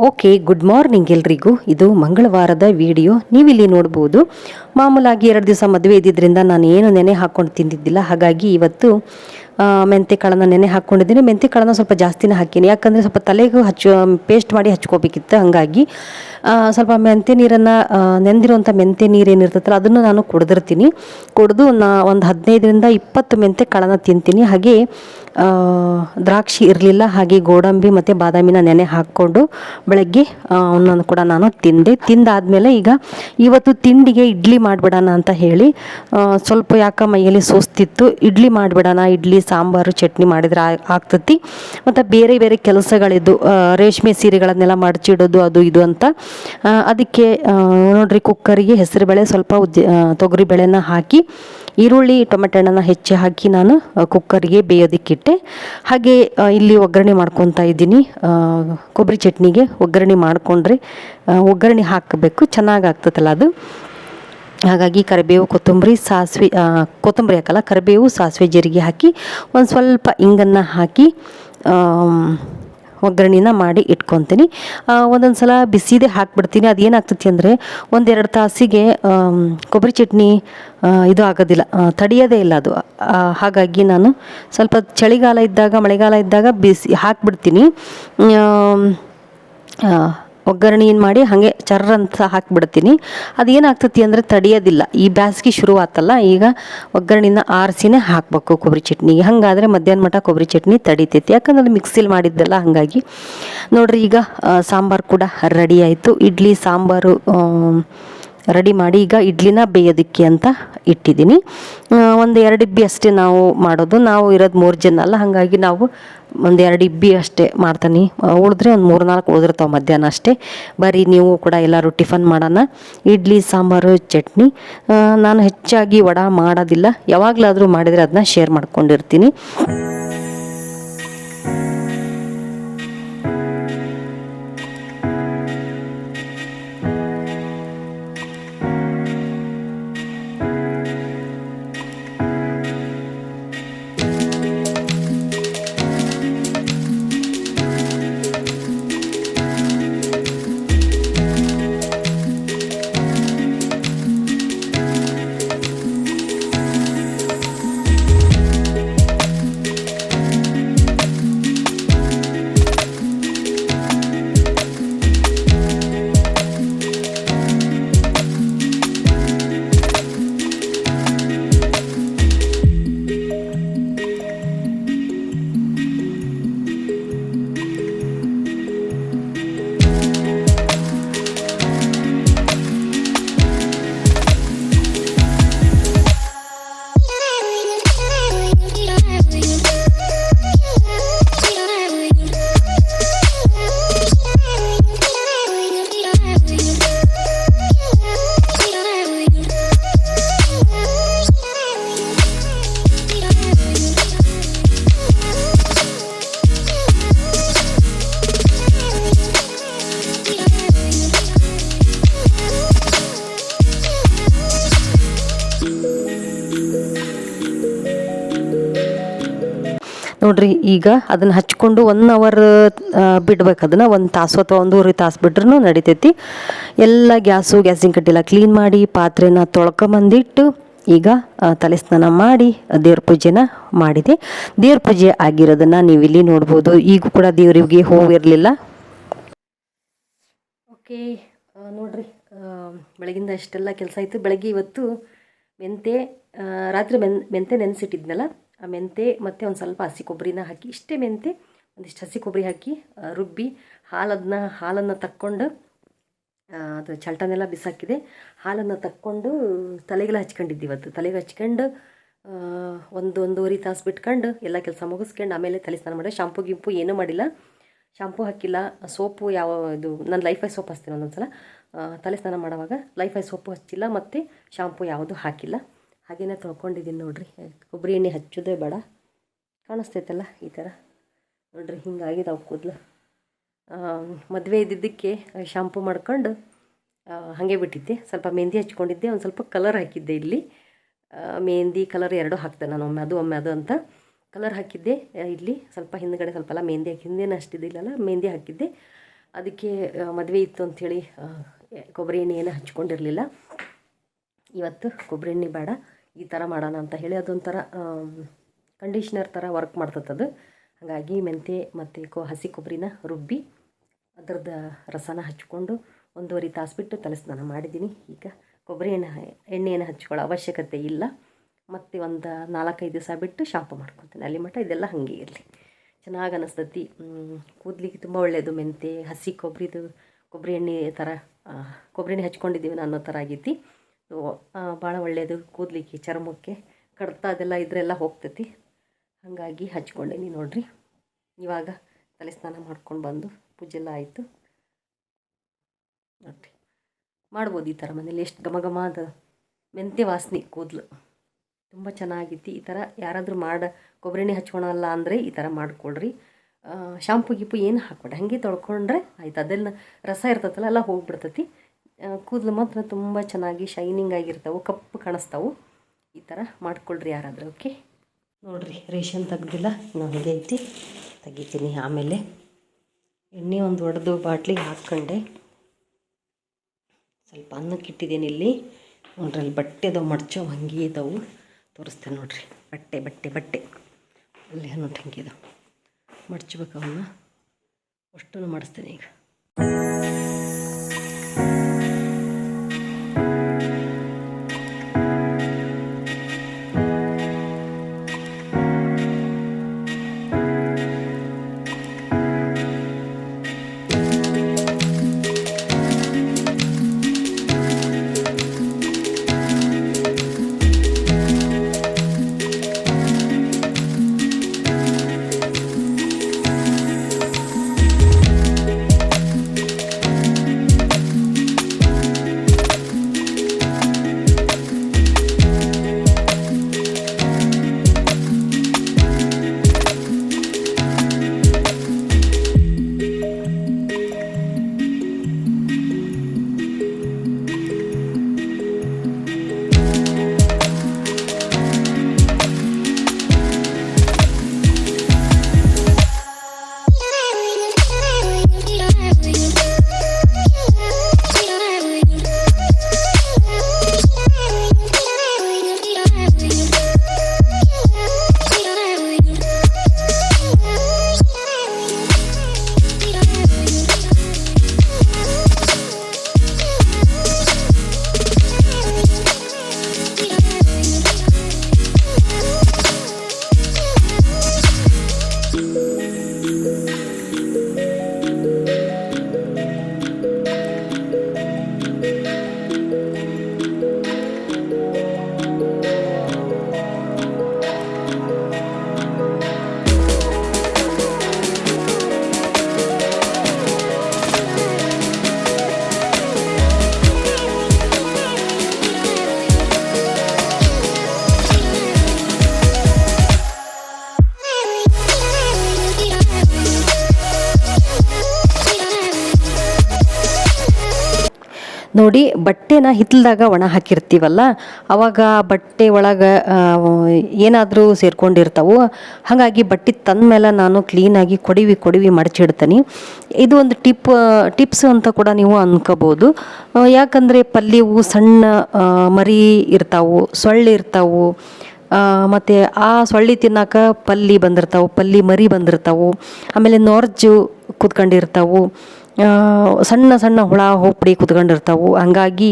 Okay, good morning ಎಲ್ರಿಗೂ. ಇದು ಮಂಗಳವಾರದ video. ನೀವಿಲ್ಲಿ ನೋಡ್ಬೋದು, ಮಾಮೂಲಾಗಿ 2 ದಿವಸ ಮದುವೆ ಇದ್ದಿದ್ದರಿಂದ ನಾನು ಏನು ನೆನೆ ಹಾಕ್ಕೊಂಡು ತಿಂದಿದ್ದಿಲ್ಲ. ಹಾಗಾಗಿ ಇವತ್ತು ಮೆಂತೆ ಕಾಳನ್ನ ನೆನೆ ಹಾಕ್ಕೊಂಡಿದ್ದೀನಿ. ಮೆಂತೆ ಕಾಳನ್ನ ಸ್ವಲ್ಪ ಜಾಸ್ತಿನೇ ಹಾಕೀನಿ, ಯಾಕಂದರೆ ಸ್ವಲ್ಪ ತಲೆಗೂ ಪೇಸ್ಟ್ ಮಾಡಿ ಹಚ್ಕೋಬೇಕಿತ್ತು. ಹಾಗಾಗಿ ಸ್ವಲ್ಪ ಮೆಂತೆ ನೀರನ್ನು, ನೆಂದಿರುವಂಥ ಮೆಂತೆ ನೀರು ಏನಿರ್ತೈತಲ್ಲ ಅದನ್ನು ನಾನು ಕುಡಿದು ಒಂದು 15ರಿಂದ 20 ಮೆಂತೆ ಕಾಳನ್ನ ತಿಂತೀನಿ. ಹಾಗೆ ದ್ರಾಕ್ಷಿ ಇರಲಿಲ್ಲ, ಹಾಗೆ ಗೋಡಂಬಿ ಮತ್ತು ಬಾದಾಮಿನ ನೆನೆ ಹಾಕ್ಕೊಂಡು ಬೆಳಗ್ಗೆ ಅವನನ್ನು ಕೂಡ ನಾನು ತಿಂದಾದಮೇಲೆ ಈಗ ಇವತ್ತು ತಿಂಡಿಗೆ ಇಡ್ಲಿ ಮಾಡಿಬಿಡೋಣ ಅಂತ ಹೇಳಿ, ಸ್ವಲ್ಪ ಯಾಕೆ ಮೈಯಲ್ಲಿ ಸುಸ್ತಿತ್ತು. ಇಡ್ಲಿ ಮಾಡಿಬಿಡೋಣ, ಇಡ್ಲಿ ಸಾಂಬಾರು ಚಟ್ನಿ ಮಾಡಿದ್ರೆ ಆಗ್ತತಿ. ಮತ್ತು ಬೇರೆ ಬೇರೆ ಕೆಲಸಗಳಿದ್ದು, ರೇಷ್ಮೆ ಸೀರೆಗಳನ್ನೆಲ್ಲ ಮಡಚಿಡೋದು ಅದು ಇದು ಅಂತ. ಅದಕ್ಕೆ ನೋಡ್ರಿ, ಕುಕ್ಕರಿಗೆ ಹೆಸರುಬೇಳೆ, ಸ್ವಲ್ಪ ತೊಗರಿಬೇಳೆನ ಹಾಕಿ, ಈರುಳ್ಳಿ ಟೊಮೆಟೊ ಹಣ್ಣನ್ನು ಹೆಚ್ಚಿ ಹಾಕಿ ನಾನು ಕುಕ್ಕರಿಗೆ ಬೇಯೋದಕ್ಕಿಟ್ಟೆ. ಹಾಗೆ ಇಲ್ಲಿ ಒಗ್ಗರಣೆ ಮಾಡ್ಕೊತಾ ಇದ್ದೀನಿ. ಕೊಬ್ಬರಿ ಚಟ್ನಿಗೆ ಒಗ್ಗರಣೆ ಮಾಡಿಕೊಂಡ್ರೆ, ಒಗ್ಗರಣೆ ಹಾಕಬೇಕು, ಚೆನ್ನಾಗಿ ಆಗ್ತದಲ್ಲ ಅದು. ಹಾಗಾಗಿ ಕರಿಬೇವು, ಕೊತ್ತಂಬರಿ ಹಾಕಲ್ಲ, ಕರಿಬೇವು, ಸಾಸಿವೆ, ಜೀರಿಗೆ ಹಾಕಿ ಒಂದು ಸ್ವಲ್ಪ ಇಂಗನ್ನು ಹಾಕಿ ಒಗ್ಗರಣೆನ ಮಾಡಿ ಇಟ್ಕೊತೀನಿ. ಒಂದೊಂದು ಸಲ ಬಿಸಿದೇ ಹಾಕಿಬಿಡ್ತೀನಿ. ಅದು ಏನಾಗ್ತತಿ ಅಂದರೆ 1-2 ತಾಸಿಗೆ ಕೊಬ್ಬರಿ ಚಟ್ನಿ ಇದು ಆಗೋದಿಲ್ಲ, ತಡಿಯೋದೇ ಇಲ್ಲ ಅದು. ಹಾಗಾಗಿ ನಾನು ಸ್ವಲ್ಪ ಚಳಿಗಾಲ ಇದ್ದಾಗ, ಮಳೆಗಾಲ ಇದ್ದಾಗ ಬಿಸಿ ಹಾಕಿಬಿಡ್ತೀನಿ. ಒಗ್ಗರಣೆ ಮಾಡಿ ಹಾಗೆ ಚರ್ರಂತ ಹಾಕಿಬಿಡ್ತೀನಿ. ಅದು ಏನಾಗ್ತತಿ ಅಂದರೆ ತಡಿಯೋದಿಲ್ಲ. ಈ ಬ್ಯಾಸ್ಗೆ ಶುರು ಆತಲ್ಲ, ಈಗ ಒಗ್ಗರಣೆನ ಆರಿಸಿನೇ ಹಾಕಬೇಕು ಕೊಬ್ಬರಿ ಚಟ್ನಿಗೆ. ಹಾಗಾದರೆ ಮಧ್ಯಾಹ್ನ ಮಟ್ಟ ಕೊಬ್ಬರಿ ಚಟ್ನಿ ತಡಿತೈತಿ, ಯಾಕಂದ್ರೆ ಅದು ಮಿಕ್ಸಿಲಿ ಮಾಡಿದ್ದಲ್ಲ. ಹಾಗಾಗಿ ನೋಡ್ರಿ, ಈಗ ಸಾಂಬಾರು ಕೂಡ ರೆಡಿ ಆಯಿತು. ಇಡ್ಲಿ ಸಾಂಬಾರು ರೆಡಿ ಮಾಡಿ ಈಗ ಇಡ್ಲಿನ ಬೇಯೋದಕ್ಕೆ ಅಂತ ಇಟ್ಟಿದ್ದೀನಿ. 1-2 ಇಬ್ಬಿ ಅಷ್ಟೇ ನಾವು ಮಾಡೋದು. ನಾವು ಇರೋದು 3 ಜನ ಅಲ್ಲ, ಹಾಗಾಗಿ ನಾವು 1-2 ಇಬ್ಬಿ ಅಷ್ಟೇ ಮಾಡ್ತೀನಿ. ಉಳಿದ್ರೆ ಒಂದು 3-4 ಉಳಿದಿರ್ತಾವೆ ಮಧ್ಯಾಹ್ನ ಅಷ್ಟೇ. ಬರೀ ನೀವು ಕೂಡ ಎಲ್ಲರೂ ಟಿಫನ್ ಮಾಡೋಣ. ಇಡ್ಲಿ ಸಾಂಬಾರು ಚಟ್ನಿ. ನಾನು ಹೆಚ್ಚಾಗಿ ವಡೆ ಮಾಡೋದಿಲ್ಲ, ಯಾವಾಗಲಾದರೂ ಮಾಡಿದರೆ ಅದನ್ನ ಶೇರ್ ಮಾಡ್ಕೊಂಡಿರ್ತೀನಿ. ನೋಡ್ರಿ, ಈಗ ಅದನ್ನು ಹಚ್ಕೊಂಡು 1 ಅವರ್ ಬಿಡ್ಬೇಕು. ಅದನ್ನು 1 ತಾಸು ಅಥವಾ 1.5 ತಾಸು ಬಿಟ್ರೂ ನಡಿತೈತಿ. ಎಲ್ಲ ಗ್ಯಾಸಿನ ಕಡ್ಡಿಲ್ಲ ಕ್ಲೀನ್ ಮಾಡಿ, ಪಾತ್ರೆನ ತೊಳ್ಕೊಂಬಂದಿಟ್ಟು ಈಗ ತಲೆ ಸ್ನಾನ ಮಾಡಿ ದೇವ್ರ ಪೂಜೆನ ಮಾಡಿದೆ. ದೇವ್ರ ಪೂಜೆ ಆಗಿರೋದನ್ನು ನೀವು ಇಲ್ಲಿ ನೋಡ್ಬೋದು. ಈಗ ಕೂಡ ದೇವರಿಗೆ ಹೂವು ಇರಲಿಲ್ಲ. ಓಕೆ, ನೋಡ್ರಿ, ಬೆಳಗಿಂದ ಅಷ್ಟೆಲ್ಲ ಕೆಲಸ ಆಯಿತು. ಬೆಳಗ್ಗೆ ಇವತ್ತು ರಾತ್ರಿ ಮೆಂತೆ ನೆನೆಸಿಟ್ಟಿದ್ನಲ್ಲ, ಆ ಮೆಂತೆ ಮತ್ತು ಒಂದು ಸ್ವಲ್ಪ ಹಸಿ ಕೊಬ್ಬರಿನ ಹಾಕಿ, ಇಷ್ಟೇ ಮೆಂತೆ ಒಂದಿಷ್ಟು ಹಸಿ ಕೊಬ್ಬರಿ ಹಾಕಿ ರುಬ್ಬಿ ಹಾಲನ್ನು ತಕ್ಕೊಂಡು, ಅದು ಚಲ್ಟನೆಲ್ಲ ಬಿಸಾಕಿದೆ, ಹಾಲನ್ನು ತಕ್ಕೊಂಡು ತಲೆಗೆಲ್ಲ ಹಚ್ಕೊಂಡಿದ್ದು. ಇವತ್ತು ತಲೆಗೆ ಹಚ್ಕೊಂಡು 1-1.5 ತಾಸು ಬಿಟ್ಕೊಂಡು ಎಲ್ಲ ಕೆಲಸ ಮುಗಿಸ್ಕೊಂಡು ಆಮೇಲೆ ತಲೆ ಸ್ನಾನ ಮಾಡಿದೆ. ಶಾಂಪು ಗಿಂಪು ಏನೂ ಮಾಡಿಲ್ಲ, ಶಾಂಪು ಹಾಕಿಲ್ಲ. ಸೋಪು ನಾನು ಲೈಫಾಯ್ ಸೋಪ್ ಹಚ್ತೀನಿ ಒಂದೊಂದು ಸಲ ತಲೆ ಸ್ನಾನ ಮಾಡುವಾಗ. ಲೈಫಾಯ್ ಸೋಪು ಹಚ್ಚಿಲ್ಲ ಮತ್ತು ಶಾಂಪು ಯಾವುದು ಹಾಕಿಲ್ಲ, ಹಾಗೇ ತೊಳ್ಕೊಂಡಿದ್ದೀನಿ. ನೋಡಿರಿ, ಕೊಬ್ಬರಿ ಎಣ್ಣೆ ಹಚ್ಚೋದೇ ಬೇಡ, ಕಾಣಿಸ್ತೈತಲ್ಲ ಈ ಥರ. ನೋಡಿರಿ, ಹಿಂಗಾಗಿದ್ದಾವೆ ಕೂದಲು. ಮದುವೆ ಇದ್ದಿದ್ದಕ್ಕೆ ಶಾಂಪು ಮಾಡ್ಕೊಂಡು ಹಾಗೆ ಬಿಟ್ಟಿದ್ದೆ. ಸ್ವಲ್ಪ ಮೆಹಂದಿ ಹಚ್ಕೊಂಡಿದ್ದೆ, ಒಂದು ಸ್ವಲ್ಪ ಕಲರ್ ಹಾಕಿದ್ದೆ. ಇಲ್ಲಿ ಮೆಹಂದಿ ಕಲರ್ 2 ಹಾಕ್ದೆ ನಾನು, ಒಮ್ಮೆ ಅದು ಅಂತ ಕಲರ್ ಹಾಕಿದ್ದೆ. ಇಲ್ಲಿ ಸ್ವಲ್ಪ ಹಿಂದ್ಗಡೆ ಸ್ವಲ್ಪ ಎಲ್ಲ ಮೆಹಂದಿ ಹಾಕಿ, ಹಿಂದೇನು ಅಷ್ಟಿದ್ದಿಲ್ಲಲ್ಲ ಮೆಹಂದಿ ಹಾಕಿದ್ದೆ. ಅದಕ್ಕೆ ಮದುವೆ ಇತ್ತು ಅಂಥೇಳಿ ಕೊಬ್ಬರಿ ಎಣ್ಣೆ ಏನು ಹಚ್ಕೊಂಡಿರಲಿಲ್ಲ. ಇವತ್ತು ಕೊಬ್ಬರಿ ಎಣ್ಣೆ ಬೇಡ, ಈ ಥರ ಮಾಡೋಣ ಅಂತ ಹೇಳಿ ಅದೊಂಥರ ಕಂಡೀಷ್ನರ್ ಥರ ವರ್ಕ್ ಮಾಡ್ತದೆ. ಹಾಗಾಗಿ ಮೆಂತ್ಯ ಮತ್ತು ಹಸಿ ಕೊಬ್ಬರಿನ ರುಬ್ಬಿ ಅದರದ್ದು ರಸನ ಹಚ್ಕೊಂಡು 1.5 ತಾಸು ಬಿಟ್ಟು ತಲೆ ಸ್ನಾನ ಮಾಡಿದ್ದೀನಿ. ಈಗ ಕೊಬ್ಬರಿ ಎಣ್ಣೆಯನ್ನು ಹಚ್ಕೊಳ್ಳೋ ಅವಶ್ಯಕತೆ ಇಲ್ಲ. ಮತ್ತು ಒಂದು 4-5 ದಿವಸ ಬಿಟ್ಟು ಶಾಂಪು ಮಾಡ್ಕೊತೀನಿ. ಅಲ್ಲಿ ಮಟ್ಟ ಇದೆಲ್ಲ ಹಾಗೆ ಇರಲಿ, ಚೆನ್ನಾಗಿ ಅನ್ನಿಸ್ತೈತಿ. ಕೂದಲಿಗೆ ತುಂಬ ಒಳ್ಳೆಯದು. ಮೆಂತ್ಯ ಹಸಿ ಕೊಬ್ಬರಿ ಎಣ್ಣೆ ಥರ ಕೊಬ್ಬರಿ ಎಣ್ಣೆ ಹಚ್ಕೊಂಡಿದ್ದೀವಿ ಅನ್ನೋ ಥರ ಆಗೈತಿ. ಭಾಳ ಒಳ್ಳೆಯದು ಕೂದಲಿಗೆ, ಚರ್ಮಕ್ಕೆ ಕಡ್ತ ಅದೆಲ್ಲ ಇದರೆಲ್ಲ ಹೋಗ್ತೈತಿ. ಹಾಗಾಗಿ ಹಚ್ಕೊಂಡೇನಿ ನೋಡಿರಿ. ಇವಾಗ ತಲೆ ಸ್ನಾನ ಮಾಡ್ಕೊಂಡು ಬಂದು ಪೂಜೆ ಎಲ್ಲ ಆಯಿತು ನೋಡಿರಿ. ಮಾಡ್ಬೋದು ಈ ಥರ ಮನೇಲಿ. ಎಷ್ಟು ಘಮ ಅದು ಮೆಂತ್ಯ ವಾಸನೆ ಕೂದಲು ತುಂಬ ಚೆನ್ನಾಗೈತಿ. ಈ ಥರ ಯಾರಾದರೂ ಕೊಬ್ಬರಿ ಎಣ್ಣೆ ಹಚ್ಕೊಳಲ್ಲ ಅಂದರೆ ಈ ಥರ ಮಾಡಿಕೊಡ್ರಿ. ಶಾಂಪು ಗಿಪ್ಪು ಏನು ಹಾಕ್ಬೇಡಿ, ಹಾಗೆ ತೊಳ್ಕೊಂಡ್ರೆ ಆಯ್ತು. ಅದೆಲ್ಲ ರಸ ಇರ್ತೈತಲ್ಲ ಎಲ್ಲ ಹೋಗ್ಬಿಡ್ತೈತಿ. ಕೂದಲು ಮಾತ್ರ ತುಂಬ ಚೆನ್ನಾಗಿ ಶೈನಿಂಗ್ ಆಗಿರ್ತಾವೆ, ಕಪ್ಪು ಕಾಣಿಸ್ತಾವೆ. ಈ ಥರ ಮಾಡಿಕೊಳ್ರಿ ಯಾರಾದರೂ. ಓಕೆ ನೋಡಿರಿ, ರೇಷನ್ ತೆಗ್ದಿಲ್ಲ, ಇನ್ನೂ ಹಾಗೆ ಐತಿ, ತೆಗಿತೀನಿ. ಆಮೇಲೆ ಎಣ್ಣೆ ಒಂದು ಒಡೆದು ಬಾಟ್ಲಿಗೆ ಹಾಕ್ಕೊಂಡೆ. ಸ್ವಲ್ಪ ಅನ್ನಕ್ಕೆ ಇಟ್ಟಿದ್ದೀನಿ ಇಲ್ಲಿ ನೋಡ್ರಿ. ಅಲ್ಲಿ ಬಟ್ಟೆದವು ಮಡ್ಚೋ ಹಂಗೆ ಇದಾವೆ, ತೋರಿಸ್ತೇನೆ ನೋಡಿರಿ. ಬಟ್ಟೆ ಅಲ್ಲಿ ನೋಡಿ ಹಂಗಿದಾವೆ, ಮಡ್ಚ್ಬೇಕು. ಅವನ್ನ ಅಷ್ಟನ್ನು ಮಾಡಿಸ್ತೇನೆ ಈಗ. ನೋಡಿ, ಬಟ್ಟೆನ ಹಿತ್ತಲ್ದಾಗ ಒಣ ಹಾಕಿರ್ತೀವಲ್ಲ, ಅವಾಗ ಬಟ್ಟೆ ಒಳಗೆ ಏನಾದರೂ ಸೇರ್ಕೊಂಡಿರ್ತಾವೆ. ಹಾಗಾಗಿ ಬಟ್ಟೆ ತಂದ ಮೇಲೆ ನಾನು ಕ್ಲೀನಾಗಿ ಕೊಡಿವಿ ಮಡಚಿಡ್ತೀನಿ. ಇದು ಒಂದು ಟಿಪ್ಸ್ ಅಂತ ಕೂಡ ನೀವು ಅನ್ಕೋಬೋದು. ಯಾಕಂದರೆ ಪಲ್ಯವು ಸಣ್ಣ ಮರಿ ಇರ್ತಾವೆ, ಸೊಳ್ಳೆ ಇರ್ತಾವೆ. ಮತ್ತು ಆ ಸೊಳ್ಳೆ ತಿನ್ನಕ ಪಲ್ಲಿ ಮರಿ ಬಂದಿರ್ತಾವೆ. ಆಮೇಲೆ ನೊರ್ಜು ಕೂತ್ಕೊಂಡಿರ್ತಾವೆ, ಸಣ್ಣ ಹುಳ ಹೋಪಡಿ ಕುತ್ಕೊಂಡಿರ್ತಾವೆ. ಹಂಗಾಗಿ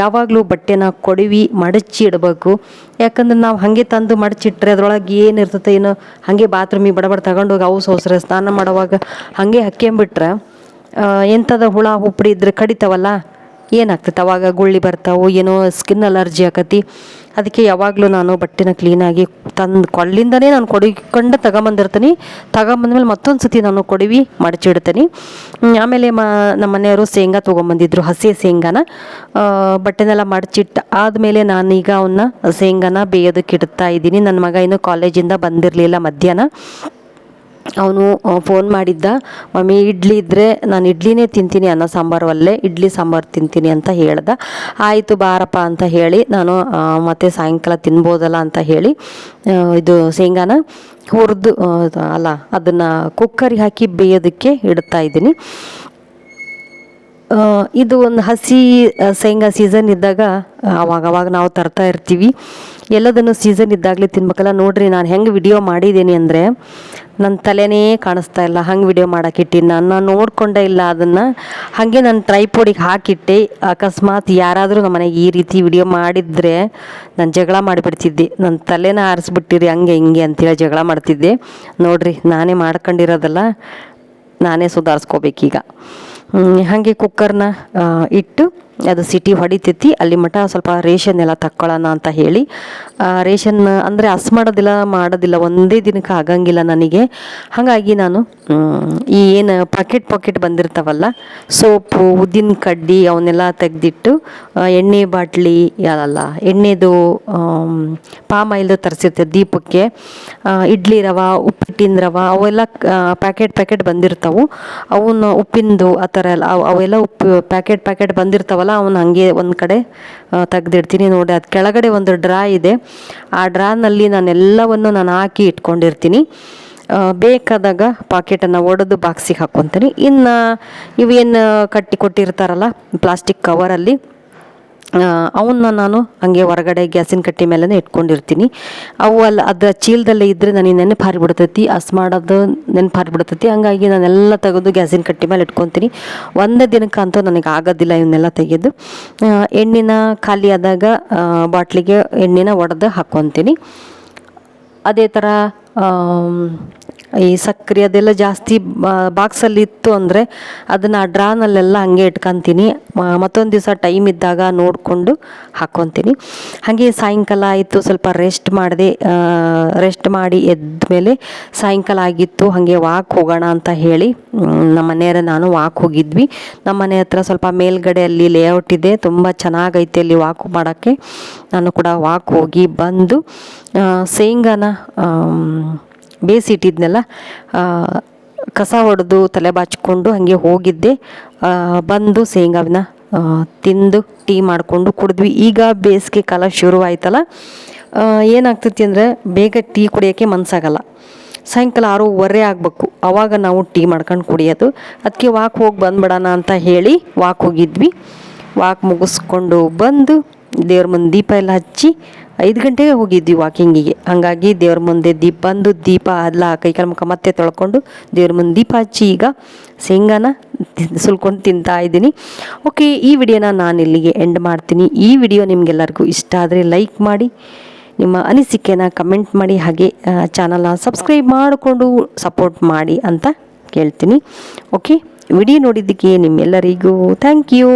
ಯಾವಾಗಲೂ ಬಟ್ಟೆನ ಮಡಚಿ ಇಡಬೇಕು. ಯಾಕಂದ್ರೆ ನಾವು ಹಾಗೆ ತಂದು ಮಡಚಿಟ್ರೆ ಅದ್ರೊಳಗೆ ಏನಿರ್ತದೆ ಏನೋ ಹಾಗೆ ಬಾತ್ರೂಮಿಗೆ ಬಡಬಡ ತಗೊಂಡೋಗಿ ಅವು ಸೋಸ್ರೆ ಸ್ನಾನ ಮಾಡುವಾಗ ಹಾಗೆ ಹಾಕ್ಕೊಂಬಿಟ್ರೆ ಎಂಥದ ಹುಳ ಹೋಪಡಿ ಇದ್ರೆ ಕಡಿತಾವಲ್ಲ, ಏನಾಗ್ತೈತೆ ಅವಾಗ ಗುಳ್ಳಿ ಬರ್ತಾವೆ, ಏನೋ ಸ್ಕಿನ್ ಅಲರ್ಜಿ ಆಕತಿ. ಅದಕ್ಕೆ ಯಾವಾಗಲೂ ನಾನು ಬಟ್ಟೆನ ಕ್ಲೀನಾಗಿ ತಂದು ಕೊಳ್ಳಿಂದನೇ ನಾನು ಕೊಡಿಕೊಂಡು ತಗೊಂಬಂದ್ಮೇಲೆ ಮತ್ತೊಂದು ಸತಿ ನಾನು ಮಡಚಿಡ್ತೀನಿ. ಆಮೇಲೆ ನಮ್ಮ ಮನೆಯವರು ಶೇಂಗಾ ತೊಗೊಂಬಂದಿದ್ರು, ಹಸಿ ಶೇಂಗಾನ. ಬಟ್ಟೆನೆಲ್ಲ ಮಡಚಿಟ್ಟು ಆದಮೇಲೆ ನಾನೀಗ ಶೇಂಗಾನ ಬೇಯೋದಕ್ಕೆ ಇಡ್ತಾ ಇದ್ದೀನಿ. ನನ್ನ ಮಗ ಇನ್ನೂ ಕಾಲೇಜಿಂದ ಬಂದಿರಲಿಲ್ಲ ಮಧ್ಯಾಹ್ನ. ಅವನು ಫೋನ್ ಮಾಡಿದ್ದ, ಮಮ್ಮಿ ಇಡ್ಲಿ ಇದ್ದರೆ ನಾನು ಇಡ್ಲಿನೇ ತಿಂತೀನಿ, ಅನ್ನ ಸಾಂಬಾರು ಅಲ್ಲೇ ಇಡ್ಲಿ ಸಾಂಬಾರು ತಿಂತೀನಿ ಅಂತ ಹೇಳ್ದೆ. ಆಯಿತು ಬಾರಪ್ಪ ಅಂತ ಹೇಳಿ ನಾನು ಮತ್ತೆ ಸಾಯಂಕಾಲ ತಿನ್ಬೋದಲ್ಲ ಅಂತ ಹೇಳಿ ಇದು ಶೇಂಗಾನ ಹುರಿದು ಅಲ್ಲ ಅದನ್ನು ಕುಕ್ಕರಿಗೆ ಹಾಕಿ ಬೇಯೋದಕ್ಕೆ ಇಡ್ತಾ ಇದ್ದೀನಿ. ಇದು ಒಂದು ಹಸಿ ಶೇಂಗಾ ಸೀಸನ್ ಇದ್ದಾಗ ಅವಾಗವಾಗ ನಾವು ತರ್ತಾ ಇರ್ತೀವಿ. ಎಲ್ಲದನ್ನು ಸೀಸನ್ ಇದ್ದಾಗಲೇ ತಿನ್ಬೇಕಲ್ಲ. ನೋಡ್ರಿ ನಾನು ಹೆಂಗೆ ವಿಡಿಯೋ ಮಾಡಿದ್ದೀನಿ ಅಂದರೆ ನನ್ನ ತಲೆನೇ ಕಾಣಿಸ್ತಾ ಇಲ್ಲ, ಹಂಗೆ ವಿಡಿಯೋ ಮಾಡೋಕ್ಕಿಟ್ಟಿನಿ. ನಾನು ನೋಡಿಕೊಂಡೇ ಇಲ್ಲ ಅದನ್ನು, ಹಾಗೆ ನಾನು ಟ್ರೈಪೋಡಿಗೆ ಹಾಕಿಟ್ಟೆ. ಅಕಸ್ಮಾತ್ ಯಾರಾದರೂ ನಮ್ಮ ಮನೆಗೆ ಈ ರೀತಿ ವಿಡಿಯೋ ಮಾಡಿದರೆ ನಾನು ಜಗಳ ಮಾಡಿಬಿಡ್ತಿದ್ದೆ. ನನ್ನ ತಲೆನ ಆರಿಸ್ಬಿಟ್ಟಿರಿ ಹಂಗೆ ಹಿಂಗೆ ಅಂತೇಳಿ ಜಗಳ ಮಾಡ್ತಿದ್ದೆ. ನೋಡ್ರಿ ನಾನೇ ಮಾಡ್ಕೊಂಡಿರೋದಲ್ಲ, ನಾನೇ ಸುಧಾರಿಸ್ಕೋಬೇಕೀಗ. ಹಾಗೆ ಕುಕ್ಕರ್ನ ಇಟ್ಟು ಅದು ಸಿಟಿ ಹೊಡಿತೈತಿ, ಅಲ್ಲಿ ಮಟ ಸ್ವಲ್ಪ ರೇಷನ್ ಎಲ್ಲ ತಕ್ಕೊಳ್ಳೋಣ ಅಂತ ಹೇಳಿ. ರೇಷನ್ ಅಂದರೆ ಮಾಡೋದಿಲ್ಲ ಒಂದೇ ದಿನಕ್ಕೆ ಆಗಂಗಿಲ್ಲ ನನಗೆ. ಹಾಗಾಗಿ ನಾನು ಈ ಏನು ಪಾಕೆಟ್ ಬಂದಿರ್ತಾವಲ್ಲ ಸೋಪು, ಉದ್ದಿನ ಕಡ್ಡಿ ಅವನ್ನೆಲ್ಲ ತೆಗೆದಿಟ್ಟು ಎಣ್ಣೆ ಬಾಟ್ಲಿ ಅಲ್ಲ ಎಣ್ಣೆದು ಪಾಮ್ ಆಯಿಲ್ದು ತರಿಸಿರ್ತೆ ದೀಪಕ್ಕೆ, ಇಡ್ಲಿ ರವೆ, ಉಪ್ಪಿಟ್ಟಿನ ರವೆ ಅವೆಲ್ಲ ಪ್ಯಾಕೆಟ್ ಬಂದಿರ್ತಾವೆ. ಅವನ್ನ ಉಪ್ಪಿಂದು ಆ ಥರ ಎಲ್ಲ ಅವೆಲ್ಲ ಉಪ್ಪು ಪ್ಯಾಕೆಟ್ ಬಂದಿರ್ತಾವಲ್ಲ ಅವನ್ನ ಹಂಗೆ ಒಂದು ಕಡೆ ತೆಗ್ದಿಡ್ತೀನಿ. ನೋಡಿ ಅದು ಕೆಳಗಡೆ ಒಂದು ಡ್ರಾ ಇದೆ, ಆ ಡ್ರಾನಲ್ಲಿ ನಾನೆಲ್ಲವನ್ನು ನಾನು ಹಾಕಿ ಇಟ್ಕೊಂಡಿರ್ತೀನಿ. ಬೇಕಾದಾಗ ಪಾಕೆಟನ್ನು ಒಡೆದು ಬಾಕ್ಸಿಗೆ ಹಾಕ್ಕೊತೀನಿ. ಇನ್ನು ಇವೇನು ಕಟ್ಟಿ ಕೊಟ್ಟಿರ್ತಾರಲ್ಲ ಪ್ಲಾಸ್ಟಿಕ್ ಕವರಲ್ಲಿ ಅವನ್ನ ನಾನು ಹಾಗೆ ಹೊರಗಡೆ ಗ್ಯಾಸಿನ ಕಟ್ಟೆ ಮೇಲೆ ಇಟ್ಕೊಂಡಿರ್ತೀನಿ. ಅವು ಅದರ ಚೀಲದಲ್ಲೇ ಇದ್ದರೆ ನನಗೆ ನೆನಪು ಹಾರಿಬಿಡ್ತೈತಿ, ಮಾಡೋದು ನೆನಪು ಹಾರಿಬಿಡ್ತೈತಿ. ಹಂಗಾಗಿ ನಾನೆಲ್ಲ ತೆಗೆದು ಗ್ಯಾಸಿನ ಕಟ್ಟೆ ಮೇಲೆ ಇಟ್ಕೊತೀನಿ. ಒಂದೇ ದಿನಕ್ಕಂತೂ ನನಗೆ ಆಗೋದಿಲ್ಲ ಇವನ್ನೆಲ್ಲ ತೆಗೆದು. ಎಣ್ಣೆನ ಖಾಲಿ ಆದಾಗ ಬಾಟ್ಲಿಗೆ ಎಣ್ಣೆನ ಒಡೆದು ಹಾಕ್ಕೊತೀನಿ. ಅದೇ ಥರ ಈ ಸಕ್ಕರೆ ಅದೆಲ್ಲ ಜಾಸ್ತಿ ಬಾಕ್ಸಲ್ಲಿ ಇತ್ತು ಅಂದರೆ ಅದನ್ನು ಆ ಡ್ರಾನಲ್ಲೆಲ್ಲ ಹಂಗೆ ಇಟ್ಕೊತೀನಿ. ಮತ್ತೊಂದು ದಿವಸ ಟೈಮ್ ಇದ್ದಾಗ ನೋಡಿಕೊಂಡು ಹಾಕ್ಕೊತೀನಿ. ಹಾಗೆ ಸಾಯಂಕಾಲ ಆಯಿತು, ಸ್ವಲ್ಪ ರೆಸ್ಟ್ ಮಾಡಿ ಎದ್ದ ಮೇಲೆ ಸಾಯಂಕಾಲ ಆಗಿತ್ತು. ಹಾಗೆ ವಾಕ್ ಹೋಗೋಣ ಅಂತ ಹೇಳಿ ನಮ್ಮ ಮನೆಯವರ ನಾನು ವಾಕ್ ಹೋಗಿದ್ವಿ. ನಮ್ಮ ಮನೆ ಹತ್ರ ಸ್ವಲ್ಪ ಮೇಲ್ಗಡೆ ಅಲ್ಲಿ ಲೇಔಟ್ ಇದೆ, ತುಂಬ ಚೆನ್ನಾಗೈತೆ ಅಲ್ಲಿ ವಾಕ್ ಮಾಡೋಕ್ಕೆ. ನಾನು ಕೂಡ ವಾಕ್ ಹೋಗಿ ಬಂದು ಶೇಂಗಾನ ಬೇಯಿಸಿಟ್ಟಿದ್ನೆಲ್ಲ ಕಸ ಹೊಡೆದು ತಲೆ ಬಾಚಿಕೊಂಡು ಹಾಗೆ ಹೋಗಿದ್ದೆ. ಬಂದು ಶೇಂಗಾವನ್ನ ತಿಂದು ಟೀ ಮಾಡಿಕೊಂಡು ಕುಡಿದ್ವಿ. ಈಗ ಬೇಸಿಗೆ ಕಾಲ ಶುರುವಾಯ್ತಲ್ಲ, ಏನಾಗ್ತೈತಿ ಅಂದರೆ ಬೇಗ ಟೀ ಕುಡಿಯೋಕ್ಕೆ ಮನಸ್ಸಾಗಲ್ಲ. ಸಾಯಂಕಾಲ 6:15 ಆಗಬೇಕು, ಆವಾಗ ನಾವು ಟೀ ಮಾಡ್ಕೊಂಡು ಕುಡಿಯೋದು. ಅದಕ್ಕೆ ವಾಕ್ ಹೋಗಿ ಬಂದ್ಬಿಡೋಣ ಅಂತ ಹೇಳಿ ವಾಕ್ ಹೋಗಿದ್ವಿ. ವಾಕ್ ಮುಗಿಸ್ಕೊಂಡು ಬಂದು ದೇವ್ರ ಮುಂದೆ ದೀಪ ಎಲ್ಲ ಹಚ್ಚಿ 5 ಗಂಟೆಗೆ ಹೋಗಿದ್ವಿ ವಾಕಿಂಗಿಗೆ. ಹಾಗಾಗಿ ದೇವ್ರ ಮುಂದೆ ದೀಪ ಎಲ್ಲ ಕೈಕಾಲು ಮುಖ ಮತ್ತೆ ತೊಳ್ಕೊಂಡು ದೇವ್ರ ಮುಂದೆ ದೀಪ ಹಚ್ಚಿ ಈಗ ಶೇಂಗಾನ ಸುಲ್ಕೊಂಡು ತಿಂತಾ ಇದ್ದೀನಿ. ಓಕೆ, ಈ ವಿಡಿಯೋನ ನಾನು ಇಲ್ಲಿಗೆ ಎಂಡ್ ಮಾಡ್ತೀನಿ. ಈ ವಿಡಿಯೋ ನಿಮಗೆಲ್ಲರಿಗೂ ಇಷ್ಟ ಆದರೆ ಲೈಕ್ ಮಾಡಿ, ನಿಮ್ಮ ಅನಿಸಿಕೆನ ಕಮೆಂಟ್ ಮಾಡಿ, ಹಾಗೆ ಚಾನಲ್ನ ಸಬ್ಸ್ಕ್ರೈಬ್ ಮಾಡಿಕೊಂಡು ಸಪೋರ್ಟ್ ಮಾಡಿ ಅಂತ ಕೇಳ್ತೀನಿ. ಓಕೆ, ವಿಡಿಯೋ ನೋಡಿದ್ದಕ್ಕೆ ನಿಮ್ಮೆಲ್ಲರಿಗೂ ಥ್ಯಾಂಕ್ ಯು.